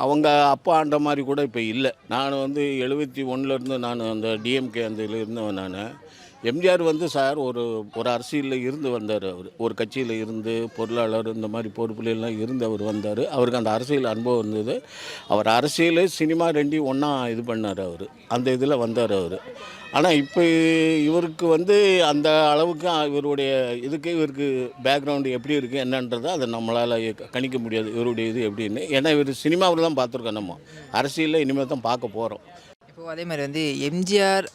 அவங்க அப்பா ஆண்ட மாதிரி கூட இப்போ இல்லை. நான் வந்து 71லேருந்து நான் அந்த டிஎம்கே அந்த இதில் இருந்தவன் நான். எம்ஜிஆர் வந்து சார் ஒரு ஒரு அரசியலில் இருந்து வந்தார். அவர் ஒரு கட்சியில் இருந்து பொருளாளர் இந்த மாதிரி பொறுப்புலாம் இருந்து அவர் வந்தார். அவருக்கு அந்த அரசியல் அனுபவம் இருந்தது. அவர் அரசியல் சினிமா ரெண்டையும் ஒன்றா இது பண்ணார் அவர். அந்த இதில் வந்தார் அவர். ஆனால் இப்போ இவருக்கு வந்து அந்த அளவுக்கு இவருடைய இவருக்கு பேக்ரவுண்டு எப்படி இருக்குது என்னன்றதை அதை நம்மளால் கணிக்க முடியாது இவருடைய இது எப்படின்னு. ஏன்னா இவர் சினிமாவில் தான் பார்த்துருக்கோம், நம்ம அரசியலில் இனிமேல் தான் பார்க்க போகிறோம். இப்போது அதே மாதிரி வந்து எம்ஜிஆர்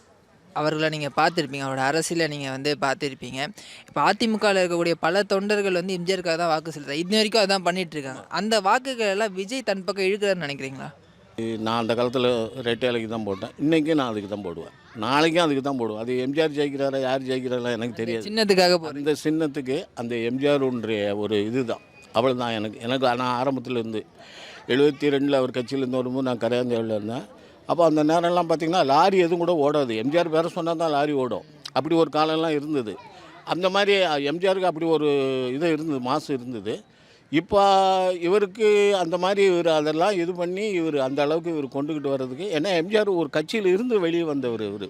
அவர்களை நீங்கள் பார்த்துருப்பீங்க, அவரோட அரசியலை நீங்கள் வந்து பார்த்துருப்பீங்க. இப்போ அதிமுகவில் இருக்கக்கூடிய பல தொண்டர்கள் வந்து எம்ஜிஆருக்காக தான் வாக்கு செலுத்துறாங்க. இன்ன வரைக்கும் அதான் பண்ணிகிட்ருக்காங்க. அந்த வாக்குகள் எல்லாம் விஜய் தன் பக்கம் இழுக்கிறாருன்னு நினைக்கிறீங்களா? நான் அந்த காலத்தில் ரெட்டையாலைக்கு தான் போட்டேன். இன்றைக்கும் நான் அதுக்கு தான் போடுவேன், நாளைக்கும் அதுக்கு தான் போடுவேன். அது எம்ஜிஆர் ஜெயிக்கிறாரா யார் ஜெயிக்கிறாரா எனக்கு தெரியாது. சின்னத்துக்காக இந்த சின்னத்துக்கு அந்த எம்ஜிஆருன்ற ஒரு இது தான், அவ்வளோ தான். எனக்கு நான் ஆரம்பத்தில் இருந்து 72 அவர் கட்சியிலேருந்து வரும்போது நான் கரையாந்தேவில் இருந்தேன். அப்போ அந்த நேரம்லாம் பார்த்திங்கன்னா லாரி எதுவும் கூட ஓடாது. எம்ஜிஆர் பேர சொன்னால் தான் லாரி ஓடும். அப்படி ஒரு காலம்லாம் இருந்தது. அந்த மாதிரி எம்ஜிஆருக்கு அப்படி ஒரு இது இருந்தது, மாசு இருந்தது. இப்போ இவருக்கு அந்த மாதிரி இவர் அதெல்லாம் இது பண்ணி இவர் அந்த அளவுக்கு இவர் கொண்டுக்கிட்டு வர்றதுக்கு, ஏன்னா எம்ஜிஆர் ஒரு கட்சியில் இருந்து வெளியே வந்தவர்.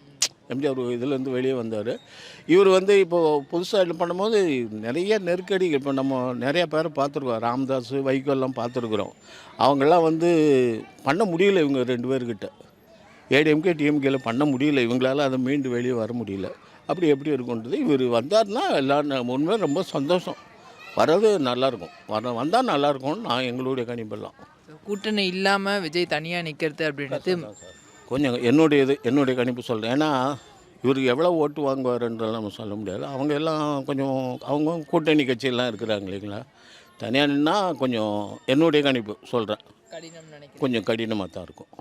எம்ஜிஆர் இதுலேருந்து வெளியே வந்தார். இவர் வந்து இப்போது புதுசாக இது பண்ணும்போது நிறைய நெருக்கடி. இப்போ நம்ம நிறைய பேரை பார்த்துருக்கோம், ராமதாஸ் வைகோல்லாம் பார்த்துருக்குறோம். அவங்கெல்லாம் வந்து பண்ண முடியல இவங்க 2 பேர்கிட்ட. ஏடிஎம்கே டிஎம்கேல பண்ண முடியல இவங்களால, அதை மீண்டு வெளியே வர முடியல. அப்படி எப்படி இருக்குன்றது இவர் வந்தார்னா எல்லோரும் உண்மையாக ரொம்ப சந்தோஷம். வர்றது நல்லாயிருக்கும், வந்தால் நல்லாயிருக்கும்னு நான் எங்களுடைய கணிப்பெல்லாம். கூட்டணி இல்லாமல் விஜய் தனியாக நிற்கிறது அப்படின்றது கொஞ்சம் என்னுடைய கணிப்பு சொல்கிறேன். ஏன்னா இவருக்கு எவ்வளோ ஓட்டு வாங்குவாருன்றலாம் நம்ம சொல்ல முடியாது. அவங்க எல்லாம் கொஞ்சம் அவங்க கூட்டணி கட்சியெல்லாம் இருக்கிறாங்க இல்லைங்களா. தனியாக நின்னா கொஞ்சம் என்னுடைய கணிப்பு சொல்கிறேன், கொஞ்சம் கடினமாக தான் இருக்கும்.